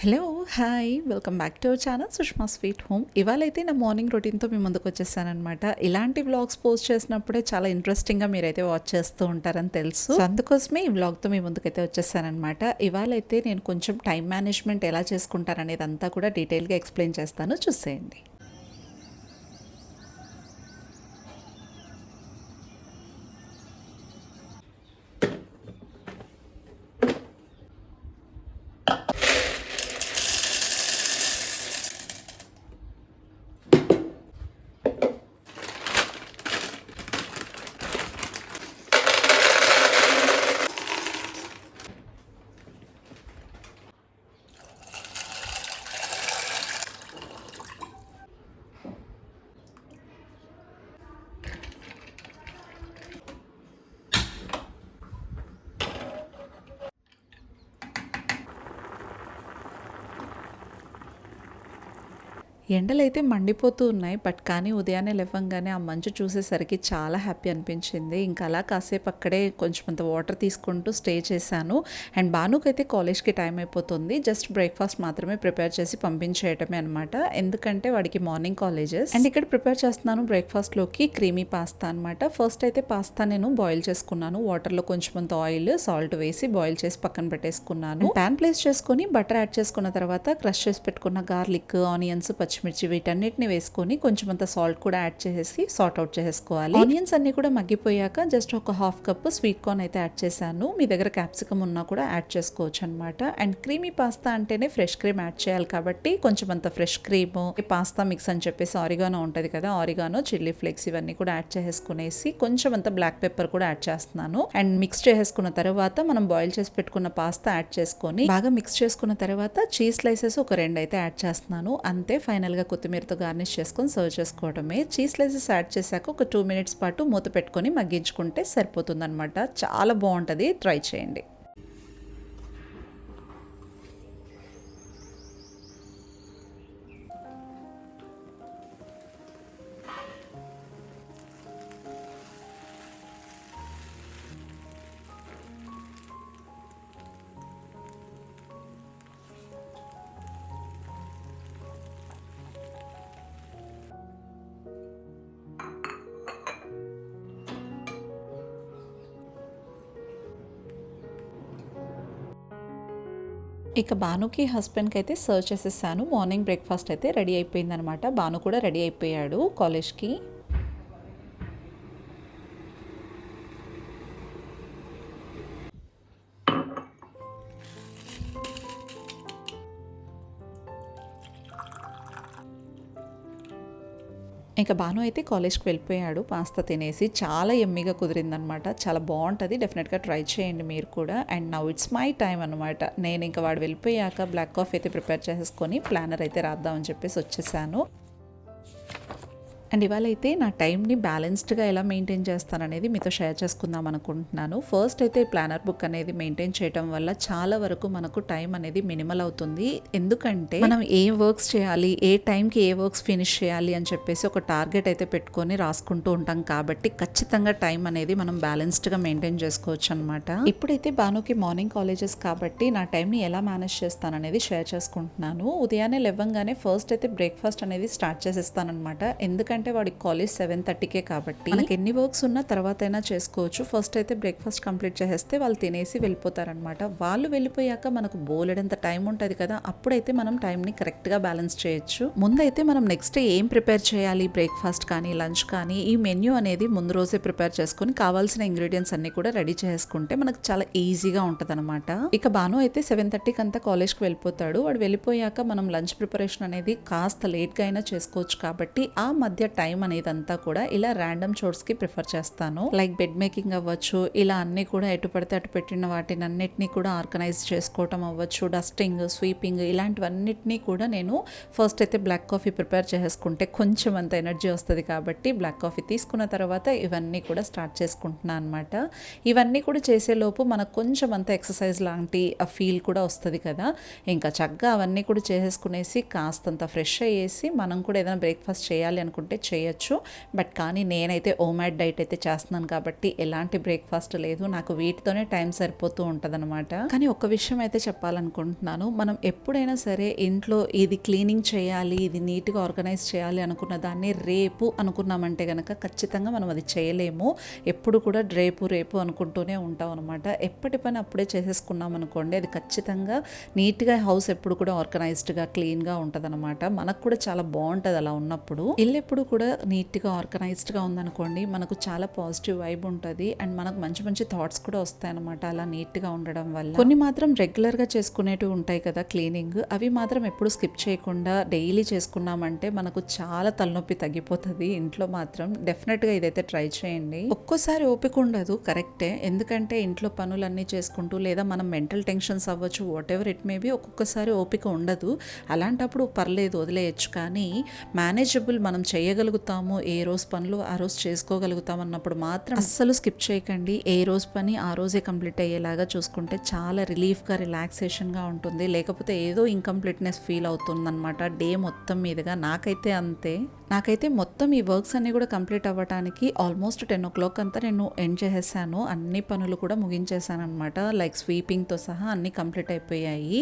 Hello hi welcome back to our channel Sushma sweet home. ఇవాళైతే నా morning రొటీన్తో మీ ముందుకు వచ్చేసానమాట. ఇలాంటి వ్లాగ్స్ పోస్ట్ చేసినప్పుడే చాలా ఇంట్రెస్టింగ్గా మీరైతే వాచ్ చేస్తూ ఉంటారని తెలుసు. సో అందుకోసమే ఈ వ్లాగ్తో మీ ముందుకైతే వచ్చేసానమాట. ఇవాళైతే నేను కొంచెం టైం మేనేజ్మెంట్ ఎలా చేసుకుంటారనేది అంతా కూడా డీటెయిల్గా ఎక్స్ప్లెయిన్ చేస్తాను, చూసేయండి. ఎండలైతే మండిపోతూ ఉన్నాయి, బట్ కానీ ఉదయాన్నే లేవగానే ఆ మంచు చూసేసరికి చాలా హ్యాపీ అనిపించింది. ఇంకా అలా కాసేపు అక్కడే కొంచెం అంత వాటర్ తీసుకుంటూ స్టే చేశాను. అండ్ బానుకైతే కాలేజ్కి టైం అయిపోతుంది. జస్ట్ బ్రేక్ఫాస్ట్ మాత్రమే ప్రిపేర్ చేసి పంపించేయటమే అనమాట, ఎందుకంటే వాడికి మార్నింగ్ కాలేజెస్. అండ్ ఇక్కడ ప్రిపేర్ చేస్తున్నాను బ్రేక్ఫాస్ట్లోకి క్రీమీ పాస్తా అనమాట. ఫస్ట్ అయితే పాస్తా నేను బాయిల్ చేసుకున్నాను. వాటర్లో కొంచెం అంత ఆయిల్ సాల్ట్ వేసి బాయిల్ చేసి పక్కన పెట్టేసుకున్నాను. ప్యాన్ ప్లేస్ చేసుకొని బటర్ యాడ్ చేసుకున్న తర్వాత క్రష్ చేసి పెట్టుకున్న గార్లిక్, ఆనియన్స్, పచ్చిమిర్చి వీటన్నిటిని వేసుకొని కొంచెం అంత సాల్ట్ కూడా యాడ్ చేసేసి సార్ట్ అవుట్ చేసుకోవాలి. ఆనియన్స్ అన్ని కూడా మగ్గిపోయాక జస్ట్ ఒక హాఫ్ కప్ స్వీట్ కార్న్ అయితే యాడ్ చేశాను. మీ దగ్గర క్యాప్సికమ్ ఉన్నా కూడా యాడ్ చేసుకోవచ్చు అనమాట. అండ్ క్రీమీ పాస్తా అంటేనే ఫ్రెష్ క్రీమ్ యాడ్ చేయాలి కాబట్టి కొంచెం అంత ఫ్రెష్ క్రీమ్, పాస్తా మిక్స్ అని చెప్పేసి ఆరిగానో ఉంటుంది కదా, ఆరిగానో, చిల్లీ ఫ్లేక్స్ ఇవన్నీ కూడా యాడ్ చేసుకునేసి కొంచెం అంత బ్లాక్ పెప్పర్ కూడా యాడ్ చేస్తున్నాను. అండ్ మిక్స్ చేసుకున్న తర్వాత మనం బాయిల్ చేసి పెట్టుకున్న పాస్తా యాడ్ చేసుకొని బాగా మిక్స్ చేసుకున్న తర్వాత చీజ్ స్లైసెస్ ఒక 2 అయితే యాడ్ చేస్తున్నాను. అంతే, ఫైనల్ గా కొత్తిమీరతో గార్నిష్ చేసుకొని సర్వ్ చేసుకోవడమే. చీజ్ స్లైసెస్ యాడ్ చేశాక ఒక 2 minutes పాటు మూత పెట్టుకొని మగ్గించుకుంటే సరిపోతుంది అనమాట. చాలా బాగుంటుంది, ట్రై చేయండి. ఇక బానుకి హస్బెండ్కి అయితే సర్వ్ చేసేసాను. మార్నింగ్ బ్రేక్ఫాస్ట్ అయితే రెడీ అయిపోయింది అనమాట. బాను కూడా రెడీ అయిపోయాడు కాలేజ్కి. ఇంకా బాను అయితే కాలేజ్కి వెళ్ళిపోయాడు పాస్తా తినేసి. చాలా ఎమ్మిగా కుదిరిందనమాట, చాలా బాగుంటుంది, డెఫినెట్గా ట్రై చేయండి మీరు కూడా. And now it's my time అనమాట. నేను ఇంకా వాడు వెళ్ళిపోయాక బ్లాక్ కాఫీ అయితే ప్రిపేర్ చేసేసుకొని ప్లానర్ అయితే రాద్దామని చెప్పేసి వచ్చేసాను. అండ్ ఇవాళ అయితే నా టైంని బ్యాలెన్స్డ్గా ఎలా మెయింటైన్ చేస్తాననేది మీతో షేర్ చేసుకుందాం అనుకుంటున్నాను. ఫస్ట్ అయితే ప్లానర్ బుక్ అనేది మెయింటైన్ చేయడం వల్ల చాలా వరకు మనకు టైం అనేది మినిమల్ అవుతుంది. ఎందుకంటే మనం ఏ వర్క్స్ చేయాలి, ఏ టైంకి ఏ వర్క్స్ ఫినిష్ చేయాలి అని చెప్పేసి ఒక టార్గెట్ అయితే పెట్టుకొని రాసుకుంటూ ఉంటాం కాబట్టి ఖచ్చితంగా టైం అనేది మనం బ్యాలెన్స్డ్గా మెయింటైన్ చేసుకోవచ్చు అనమాట. ఇప్పుడైతే బానుకి మార్నింగ్ కాలేజెస్ కాబట్టి నా టైంని ఎలా మేనేజ్ చేస్తాననేది షేర్ చేసుకుంటున్నాను. ఉదయాన్నే లేవగానే ఫస్ట్ అయితే బ్రేక్ఫాస్ట్ అనేది స్టార్ట్ చేసేస్తానమాట. ఎందుకంటే వాడికి కాలేజ్ 7:30కే కాబట్టి మనకి ఎన్ని వర్క్స్ ఉన్నా తర్వాత అయినా చేసుకోవచ్చు. ఫస్ట్ అయితే బ్రేక్ఫాస్ట్ కంప్లీట్ చేసేస్తే వాళ్ళు తినేసి వెళ్ళిపోతారనమాట. వాళ్ళు వెళ్ళిపోయాక మనకు బోలెడంత టైం ఉంటుంది కదా, అప్పుడైతే మనం టైంని కరెక్ట్గా బ్యాలెన్స్ చేయొచ్చు. ముందైతే మనం నెక్స్ట్ ఏం ప్రిపేర్ చేయాలి, బ్రేక్ఫాస్ట్ కానీ లంచ్ కానీ, ఈ మెన్యూ అనేది ముందు రోజే ప్రిపేర్ చేసుకొని కావాల్సిన ఇంగ్రీడియంట్స్ అన్ని కూడా రెడీ చేసుకుంటే మనకు చాలా ఈజీగా ఉంటుంది అనమాట. ఇక బాను అయితే 7:30కి అంతా కాలేజ్కి వెళ్ళిపోతాడు. వాడు వెళ్ళిపోయాక మనం లంచ్ ప్రిపరేషన్ అనేది కాస్త లేట్గా అయినా చేసుకోవచ్చు కాబట్టి ఆ మధ్య టైం అనేది అంతా కూడా ఇలా ర్యాండమ్ చోర్స్కి ప్రిఫర్ చేస్తాను. లైక్ బెడ్ మేకింగ్ అవ్వచ్చు, ఇలా అన్ని కూడా ఎటు పడితే అటు పెట్టిన వాటిని అన్నిటినీ కూడా ఆర్గనైజ్ చేసుకోవటం అవ్వచ్చు, డస్టింగ్, స్వీపింగ్, ఇలాంటివన్నిటినీ కూడా నేను ఫస్ట్ అయితే బ్లాక్ కాఫీ ప్రిపేర్ చేసుకుంటే కొంచెం అంత ఎనర్జీ వస్తుంది కాబట్టి బ్లాక్ కాఫీ తీసుకున్న తర్వాత ఇవన్నీ కూడా స్టార్ట్ చేసుకుంటున్నాను అనమాట. ఇవన్నీ కూడా చేసేలోపు మనకు కొంచెం అంత ఎక్సర్సైజ్ లాంటి ఆ ఫీల్ కూడా వస్తుంది కదా. ఇంకా చక్కగా అవన్నీ కూడా చేసేసుకునేసి కాస్తంత ఫ్రెష్ అయ్యేసి మనం కూడా ఏదైనా బ్రేక్ఫాస్ట్ చేయాలి అనుకుంటే చేయొచ్చు. బట్ కానీ నేనైతే ఓమాడ్ డైట్ అయితే చేస్తున్నాను కాబట్టి ఎలాంటి బ్రేక్ఫాస్ట్ లేదు, నాకు వీటితోనే టైం సరిపోతూ ఉంటుందన్నమాట. కానీ ఒక విషయం అయితే చెప్పాలనుకుంటున్నాను, మనం ఎప్పుడైనా సరే ఇంట్లో ఇది క్లీనింగ్ చేయాలి, ఇది నీట్గా ఆర్గనైజ్ చేయాలి అనుకున్న దాన్ని రేపు అనుకున్నామంటే కనుక ఖచ్చితంగా మనం అది చేయలేము. ఎప్పుడు కూడా రేపు అనుకుంటూనే ఉంటాం అనమాట. ఎప్పటి పని అప్పుడే చేసేసుకున్నాం అనుకోండి, అది ఖచ్చితంగా నీట్గా హౌస్ ఎప్పుడు కూడా ఆర్గనైజ్డ్గా క్లీన్గా ఉంటుంది అనమాట. మనకు కూడా చాలా బాగుంటుంది అలా ఉన్నప్పుడు. ఇల్లు ఎప్పుడు కూడా నీట్గా ఆర్గనైజ్డ్గా ఉందనుకోండి, మనకు చాలా పాజిటివ్ వైబ్ ఉంటుంది అండ్ మనకు మంచి మంచి థాట్స్ కూడా వస్తాయన్నమాట అలా నీట్గా ఉండడం వల్ల. కొన్ని మాత్రం రెగ్యులర్గా చేసుకునేటివి ఉంటాయి కదా క్లీనింగ్, అవి మాత్రం ఎప్పుడు స్కిప్ చేయకుండా డైలీ చేసుకున్నామంటే మనకు చాలా తలనొప్పి తగ్గిపోతుంది ఇంట్లో మాత్రం. డెఫినెట్గా ఇదైతే ట్రై చేయండి. ఒక్కోసారి ఓపిక ఉండదు, కరెక్టే, ఎందుకంటే ఇంట్లో పనులన్నీ చేసుకుంటూ లేదా మనం మెంటల్ టెన్షన్స్ అవ్వచ్చు, what ever it may be, ఒక్కొక్కసారి ఓపిక ఉండదు. అలాంటప్పుడు పర్లేదు వదిలేయచ్చు, కానీ మేనేజబుల్ మనం చేయగలుగుతాము, ఏ రోజు పనులు ఆ రోజు చేసుకోగలుగుతాం అన్నప్పుడు మాత్రం అస్సలు స్కిప్ చేయకండి. ఏ రోజు పని ఆ రోజే కంప్లీట్ అయ్యేలాగా చూసుకుంటే చాలా రిలీఫ్గా రిలాక్సేషన్గా ఉంటుంది. లేకపోతే ఏదో ఇన్కంప్లీట్నెస్ ఫీల్ అవుతుందన్నమాట డే మొత్తం మీదుగా. నాకైతే అంతే. నాకైతే మొత్తం ఈ వర్క్స్ అన్నీ కూడా కంప్లీట్ అవ్వడానికి ఆల్మోస్ట్ 10 o'clock అంతా నేను ఎండ్ చేసేసాను. అన్ని పనులు కూడా ముగించేసాను అనమాట, లైక్ స్వీపింగ్తో సహా అన్నీ కంప్లీట్ అయిపోయాయి.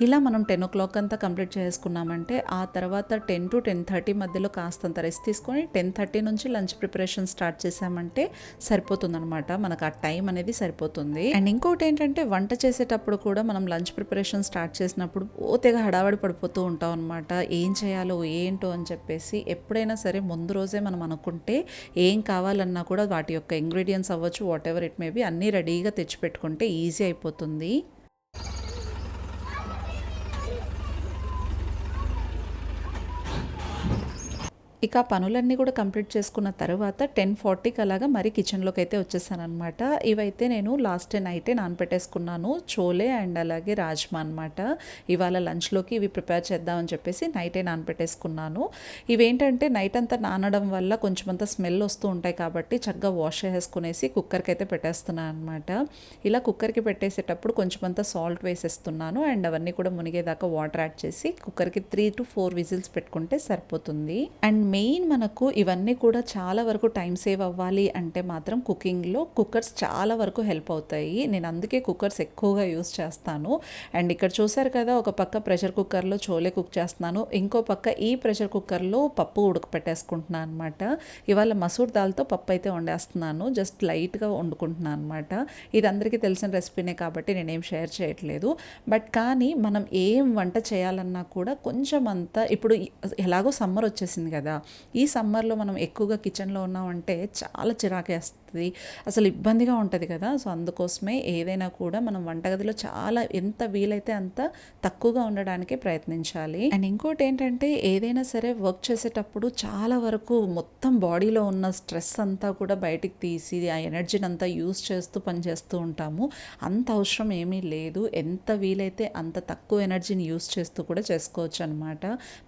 ఇలా మనం 10 o'clock అంతా కంప్లీట్ చేసుకున్నామంటే ఆ తర్వాత 10 to 10:30 మధ్యలో కాస్తంత రెస్ట్ తీసుకొని 10:30 నుంచి లంచ్ ప్రిపరేషన్ స్టార్ట్ చేసామంటే సరిపోతుంది అనమాట. మనకు ఆ టైం అనేది సరిపోతుంది. అండ్ ఇంకోటి ఏంటంటే వంట చేసేటప్పుడు కూడా మనం లంచ్ ప్రిపరేషన్ స్టార్ట్ చేసినప్పుడు పోతేగా హడావడి పడిపోతూ ఉంటాం అనమాట. ఏం చేయాలో ఏంటో అని చెప్పేసి ఎప్పుడైనా సరే ముందు రోజే మనం అనుకుంటే ఏం కావాలన్నా కూడా వాటి యొక్క ఇంగ్రీడియంట్స్ అవ్వచ్చు, what ever it may be, అన్నీ రెడీగా తెచ్చిపెట్టుకుంటే ఈజీ అయిపోతుంది. ఇక పనులన్నీ కూడా కంప్లీట్ చేసుకున్న తర్వాత 10:40కి అలాగా మరి కిచెన్లోకి అయితే వచ్చేసానమాట. ఇవైతే నేను లాస్ట్ నైటే నానపెట్టేసుకున్నాను, చోలే అండ్ అలాగే రాజ్మా అనమాట. ఇవాళ లంచ్లోకి ఇవి ప్రిపేర్ చేద్దామని చెప్పేసి నైటే నానపెట్టేసుకున్నాను. ఇవేంటంటే నైట్ అంతా నానడం వల్ల కొంచెం అంతా స్మెల్ వస్తూ ఉంటాయి కాబట్టి చక్కగా వాష్ చేసేసుకునేసి కుక్కర్కి అయితే పెట్టేస్తున్నాను అనమాట. ఇలా కుక్కర్కి పెట్టేసేటప్పుడు కొంచెం అంతా సాల్ట్ వేసేస్తున్నాను అండ్ అవన్నీ కూడా మునిగేదాకా వాటర్ యాడ్ చేసి కుక్కర్కి 3 to 4 విజిల్స్ పెట్టుకుంటే సరిపోతుంది. అండ్ మెయిన్ మనకు ఇవన్నీ కూడా చాలా వరకు టైం సేవ్ అవ్వాలి అంటే మాత్రం కుకింగ్లో కుక్కర్స్ చాలా వరకు హెల్ప్ అవుతాయి. నేను అందుకే కుక్కర్స్ ఎక్కువగా యూస్ చేస్తాను. అండ్ ఇక్కడ చూసారు కదా, ఒక పక్క ప్రెషర్ కుక్కర్లో చోలే కుక్ చేస్తున్నాను, ఇంకో పక్క ఈ ప్రెషర్ కుక్కర్లో పప్పు ఉడకపెట్టేసుకుంటున్నాను అనమాట. ఇవాళ మసూర్ దాల్తో పప్పు అయితే వండేస్తున్నాను, జస్ట్ లైట్గా వండుకుంటున్నాను అనమాట. ఇది అందరికీ తెలిసిన రెసిపీనే కాబట్టి నేనేం షేర్ చేయట్లేదు. బట్ కానీ మనం ఏం వంట చేయాలన్నా కూడా కొంచెం అంతా, ఇప్పుడు ఎలాగో సమ్మర్ వచ్చేసింది కదా, ఈ సమ్మర్లో మనం ఎక్కువగా కిచెన్లో ఉన్నామంటే చాలా చిరాకేస్తుంది, అసలు ఇబ్బందిగా ఉంటుంది కదా. సో అందుకోసమే ఏదైనా కూడా మనం వంటగదిలో చాలా ఎంత వీలైతే అంత తక్కువగా ఉండడానికే ప్రయత్నించాలి. అండ్ ఇంకోటి ఏంటంటే ఏదైనా సరే వర్క్ చేసేటప్పుడు చాలా వరకు మొత్తం బాడీలో ఉన్న స్ట్రెస్ అంతా కూడా బయటికి తీసి ఆ ఎనర్జీని అంతా యూజ్ చేస్తూ పనిచేస్తూ ఉంటాము. అంత అవసరం ఏమీ లేదు, ఎంత వీలైతే అంత తక్కువ ఎనర్జీని యూజ్ చేస్తూ కూడా చేసుకోవచ్చు అనమాట.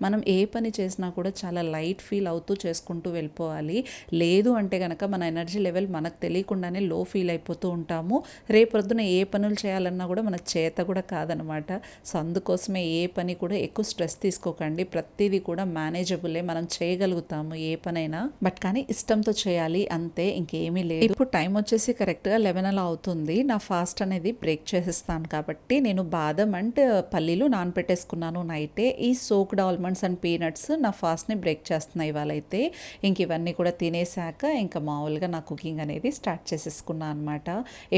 మనం ఏ పని చేసినా కూడా చాలా లైట్ ఫీల్ అవుతూ చేసుకుంటూ వెళ్ళిపోవాలి. లేదు అంటే కనుక మన ఎనర్జీ లెవెల్ మనకు తెలియకుండానే లో ఫీల్ అయిపోతూ ఉంటాము. రేపొద్దున ఏ పనులు చేయాలన్నా కూడా మన చేత కూడా కాదనమాట. సో అందుకోసమే ఏ పని కూడా ఎక్కువ స్ట్రెస్ తీసుకోకండి, ప్రతిదీ కూడా మేనేజబులే, మనం చేయగలుగుతాము ఏ పనైనా. బట్ కానీ ఇష్టంతో చేయాలి అంతే, ఇంకేమీ లేదు. ఇప్పుడు టైం వచ్చేసి కరెక్ట్గా 11 అలా అవుతుంది. నా ఫాస్ట్ అనేది బ్రేక్ చేసేస్తాను కాబట్టి నేను బాదం అండ్ పల్లీలు నానపెట్టేసుకున్నాను నైటే. ఈ సోక్డ్ ఆల్మండ్స్ అండ్ పీనట్స్ నా ఫాస్ట్ని బ్రేక్ చేస్తున్నాయి ఇవాళ అయితే. ఇంక ఇవన్నీ కూడా తినేసాక ఇంకా మామూలుగా నా కుకింగ్ అనేది స్టార్ట్ చేసేసుకున్నాను అనమాట.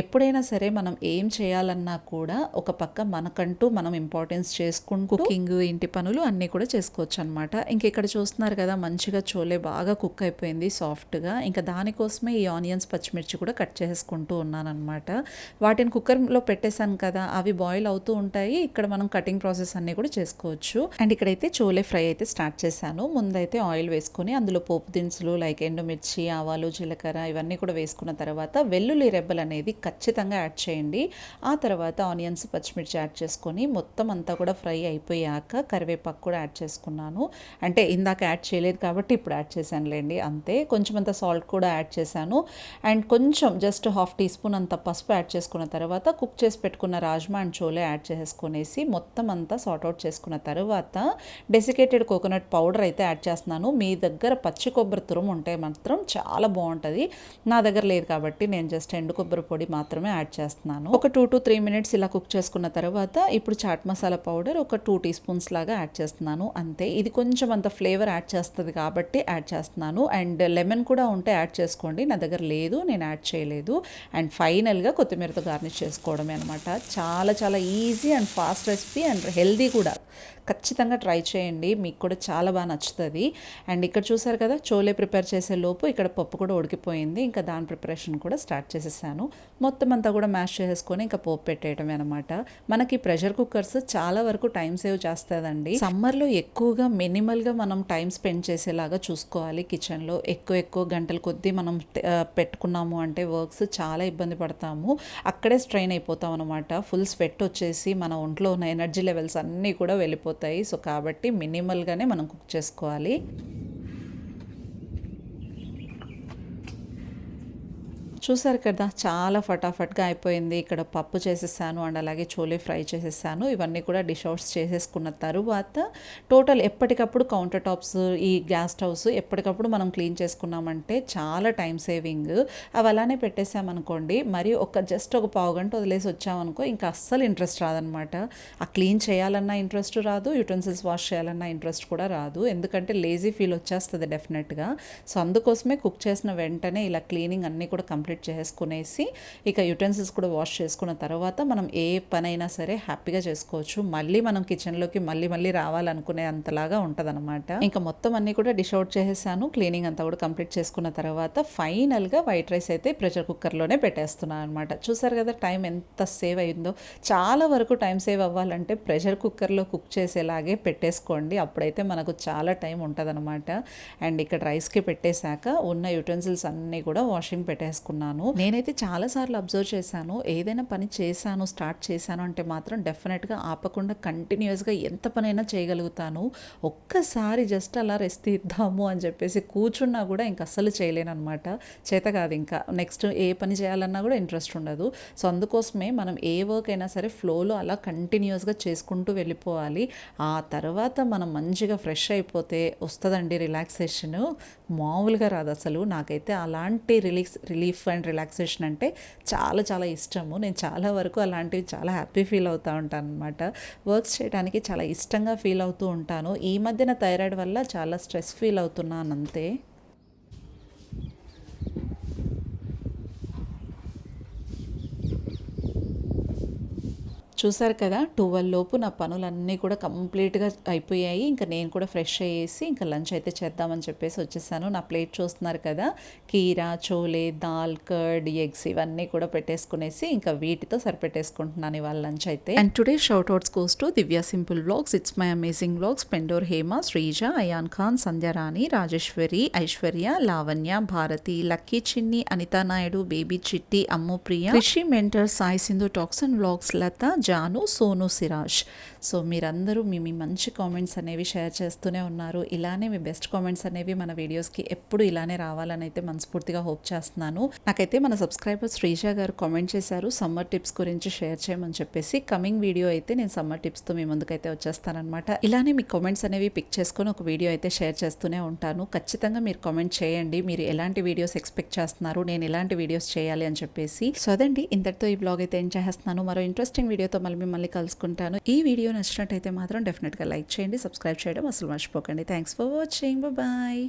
ఎప్పుడైనా సరే మనం ఏం చేయాలన్నా కూడా ఒక పక్క మనకంటూ మనం ఇంపార్టెన్స్ చేసుకుంటూ కుకింగ్, ఇంటి పనులు అన్నీ కూడా చేసుకోవచ్చు అనమాట. ఇంక ఇక్కడ చూస్తున్నారు కదా, మంచిగా చోలే బాగా కుక్ అయిపోయింది సాఫ్ట్గా. ఇంకా దానికోసమే ఈ ఆనియన్స్, పచ్చిమిర్చి కూడా కట్ చేసుకుంటూ ఉన్నాను అనమాట. వాటిని కుక్కర్లో పెట్టేశాను కదా, అవి బాయిల్ అవుతూ ఉంటాయి. ఇక్కడ మనం కటింగ్ ప్రాసెస్ అన్నీ కూడా చేసుకోవచ్చు. అండ్ ఇక్కడైతే చోలే ఫ్రై అయితే స్టార్ట్ చేశాను. ముందైతే ఆయిల్ వేసుకొని అందులో పోపు దినుసులు లైక్ ఎండుమిర్చి, ఆవాలు, జీలకర్ర ఇవన్నీ కూడా వేసుకున్న తర్వాత వెల్లుల్లి రెబ్బలు అనేది ఖచ్చితంగా యాడ్ చేయండి. ఆ తర్వాత ఆనియన్స్, పచ్చిమిర్చి యాడ్ చేసుకొని మొత్తం అంతా కూడా ఫ్రై అయిపోయాక కరివేపాకు కూడా యాడ్ చేసుకున్నాను. అంటే ఇందాక యాడ్ చేయలేదు కాబట్టి ఇప్పుడు యాడ్ చేశానులేండి, అంతే. కొంచెం అంత సాల్ట్ కూడా యాడ్ చేశాను. అండ్ కొంచెం జస్ట్ హాఫ్ టీ స్పూన్ అంత పసుపు యాడ్ చేసుకున్న తర్వాత కుక్ చేసి పెట్టుకున్న రాజ్మా అండ్ చోలే యాడ్ చేసుకునేసి మొత్తం అంతా సార్ట్ అవుట్ చేసుకున్న తర్వాత డెసికేటెడ్ కోకోనట్ పౌడర్ అయితే యాడ్ చేస్తున్నాను. మీ దగ్గర పచ్చి కొబ్బరి తురుము ఉంటే మాత్రం చాలా బాగుంటుంది. నా దగ్గర లేదు కాబట్టి నేను జస్ట్ ఎండు కొబ్బరి పొడి మాత్రమే యాడ్ చేస్తున్నాను. ఒక 2 to 3 minutes ఇలా కుక్ చేసుకున్న తర్వాత ఇప్పుడు చాట్ మసాలా పౌడర్ ఒక 2 teaspoons లాగా యాడ్ చేస్తున్నాను, అంతే. ఇది కొంచెం అంత ఫ్లేవర్ యాడ్ చేస్తుంది కాబట్టి యాడ్ చేస్తున్నాను. అండ్ లెమన్ కూడా ఉంటే యాడ్ చేసుకోండి, నా దగ్గర లేదు, నేను యాడ్ చేయలేదు. అండ్ ఫైనల్గా కొత్తిమీరతో గార్నిష్ చేసుకోవడమే అనమాట. చాలా చాలా easy and fast recipe and healthy కూడా. ఖచ్చితంగా ట్రై చేయండి, మీకు కూడా చాలా బాగా నచ్చుతుంది. అండ్ ఇక్కడ చూసారు కదా, చోలే ప్రిపేర్ చేసే లోపు ఇక్కడ పప్పు కూడా ఉడికిపోయింది. ఇంకా దాని ప్రిపరేషన్ కూడా స్టార్ట్ చేసేసాను. మొత్తం అంతా కూడా మ్యాష్ చేసుకొని ఇంకా పోపు పెట్టేయటమే అనమాట. మనకి ప్రెషర్ కుక్కర్స్ చాలా వరకు టైం సేవ్ చేస్తుందండి. సమ్మర్లో ఎక్కువగా మినిమల్గా మనం టైం స్పెండ్ చేసేలాగా చూసుకోవాలి కిచెన్లో. ఎక్కువ గంటల కొద్దీ మనం పెట్టుకున్నాము అంటే వర్క్స్ చాలా ఇబ్బంది పడతాము, అక్కడే స్ట్రెయిన్ అయిపోతాం అనమాట. ఫుల్ స్వెట్ వచ్చేసి మన ఒంట్లో ఉన్న ఎనర్జీ లెవెల్స్ అన్నీ కూడా వెళ్ళిపోతాయి. సో కాబట్టి మినిమల్గానే మనం కుక్ చేసుకోవాలి. చూసారు కదా, చాలా ఫటాఫట్గా అయిపోయింది. ఇక్కడ పప్పు చేసేసాను అండ్ అలాగే చోలే ఫ్రై చేసేసాను. ఇవన్నీ కూడా డిష్ అవుట్స్ చేసేసుకున్న తరువాత టోటల్ ఎప్పటికప్పుడు కౌంటర్ టాప్స్, ఈ గ్యాస్ స్టవ్స్ ఎప్పటికప్పుడు మనం క్లీన్ చేసుకున్నామంటే చాలా టైం సేవింగ్. అవి అలానే పెట్టేసామనుకోండి, మరి జస్ట్ ఒక పావు గంట వదిలేసి వచ్చామనుకో ఇంకా అస్సలు ఇంట్రెస్ట్ రాదనమాట. ఆ క్లీన్ చేయాలన్నా ఇంట్రెస్ట్ రాదు, యుటెన్సిల్స్ వాష్ చేయాలన్నా ఇంట్రెస్ట్ కూడా రాదు, ఎందుకంటే లేజీ ఫీల్ వచ్చేస్తుంది డెఫినెట్గా. సో అందుకోసమే కుక్ చేసిన వెంటనే ఇలా క్లీనింగ్ అన్నీ కూడా కంప్లీట్ చేసుకునేసి ఇక యుటెన్సిల్స్ కూడా వాష్ చేసుకున్న తర్వాత మనం ఏ పనైనా సరే హ్యాపీగా చేసుకోవచ్చు. మళ్ళీ మనం కిచెన్లోకి మళ్ళీ రావాలనుకునే అంతలాగా ఉంటుంది అనమాట. ఇంకా మొత్తం అన్నీ కూడా డిష్ అవుట్ చేసేసాను. క్లీనింగ్ అంతా కూడా కంప్లీట్ చేసుకున్న తర్వాత ఫైనల్గా వైట్ రైస్ అయితే ప్రెషర్ కుక్కర్లోనే పెట్టేస్తున్నాను అనమాట. చూసారు కదా టైం ఎంత సేవ్ అయిందో. చాలా వరకు టైం సేవ్ అవ్వాలంటే ప్రెషర్ కుక్కర్లో కుక్ చేసేలాగే పెట్టేసుకోండి, అప్పుడైతే మనకు చాలా టైం ఉంటుంది అనమాట. అండ్ ఇక్కడ రైస్కి పెట్టేశాక ఉన్న యుటెన్సిల్స్ అన్నీ కూడా వాషింగ్ పెట్టేసుకున్నాను. నేనైతే చాలాసార్లు అబ్జర్వ్ చేశాను, ఏదైనా పని చేశాను, స్టార్ట్ చేశాను అంటే మాత్రం డెఫినెట్గా ఆపకుండా కంటిన్యూస్గా ఎంత పనైనా చేయగలుగుతాను. ఒక్కసారి జస్ట్ అలా రెస్ట్ ఇద్దాము అని చెప్పేసి కూర్చున్నా కూడా ఇంక అస్సలు చేయలేను అనమాట. చేత కాదు, ఇంకా నెక్స్ట్ ఏ పని చేయాలన్నా కూడా ఇంట్రెస్ట్ ఉండదు. సో అందుకోసమే మనం ఏ వర్క్ అయినా సరే ఫ్లోలో అలా కంటిన్యూస్గా చేసుకుంటూ వెళ్ళిపోవాలి. ఆ తర్వాత మనం మంచిగా ఫ్రెష్ అయిపోతే వస్తుందండి రిలాక్సేషన్, మామూలుగా రాదు అసలు. నాకైతే అలాంటి రిలీఫ్ అండ్ రిలాక్సేషన్ అంటే చాలా చాలా ఇష్టము. నేను చాలా వరకు అలాంటివి చాలా హ్యాపీ ఫీల్ అవుతూ ఉంటాను అనమాట. వర్క్స్ చేయడానికి చాలా ఇష్టంగా ఫీల్ అవుతూ ఉంటాను. ఈ మధ్యన థైరాయిడ్ వల్ల చాలా స్ట్రెస్ ఫీల్ అవుతున్నాను, అంతే. చూసారు కదా, 12 లోపు నా పనులన్నీ కూడా కంప్లీట్గా అయిపోయాయి. ఇంకా నేను కూడా ఫ్రెష్ అయ్యేసి ఇంకా లంచ్ అయితే చేద్దామని చెప్పేసి వచ్చేసాను. నా ప్లేట్ చూస్తున్నారు కదా, కీరా, చోలే, దాల్, కర్డ్, ఎగ్స్ ఇవన్నీ కూడా పెట్టేసుకునేసి ఇంకా వీటితో సరిపెట్టేసుకుంటున్నాను ఇవాళ లంచ్ అయితే. And today shout outs goes to Divya simple vlogs, it's my amazing vlogs, పెండోర్ Hema, Srija, Ayan Khan, Sandhyarani, Rajeshwari, Aishwarya, Lavanya, Bharati, Lucky, Chinni, Anitha Naidu, Baby Chitti, Ammu Priya, Rishi mentor, Sai Sindhu talks and vlogs, Latha, Janu, Sonu, Siraj. So మీరందరూ మీ మంచి కామెంట్స్ అనేవి షేర్ చేస్తూనే ఉన్నారు. ఇలానే మీ బెస్ట్ కామెంట్స్ అనేవి మన వీడియోస్కి ఎప్పుడు ఇలానే రావాలని అయితే మనస్ఫూర్తిగా హోప్ చేస్తున్నాను. నాకైతే మన సబ్స్క్రైబర్ శ్రీజ గారు కామెంట్ చేశారు సమ్మర్ టిప్స్ గురించి షేర్ చేయమని చెప్పేసి. కమింగ్ వీడియో అయితే నేను సమ్మర్ టిప్స్తో మీ ముందుకైతే వచ్చేస్తానమాట. ఇలానే మీ కామెంట్స్ అనేవి పిక్ చేసుకొని ఒక వీడియో అయితే షేర్ చేస్తూనే ఉంటాను. ఖచ్చితంగా మీరు కామెంట్ చేయండి, మీరు ఎలాంటి వీడియోస్ ఎక్స్పెక్ట్ చేస్తున్నారు, నేను ఎలాంటి వీడియోస్ చేయాలి అని చెప్పేసి. సో అదండి, ఇంతటితో ఈ బ్లాగ్ అయితే ఏం చేస్తున్నాను. మరో ఇంట్రెస్టింగ్ వీడియోతో మళ్ళీ కలుసుకుంటాను. ఈ వీడియో నచ్చినట్టయితే మాత్రం డెఫినెట్గా లైక్ చేయండి, సబ్స్క్రైబ్ చేయడం అసలు మర్చిపోకండి. Thanks for watching, bye.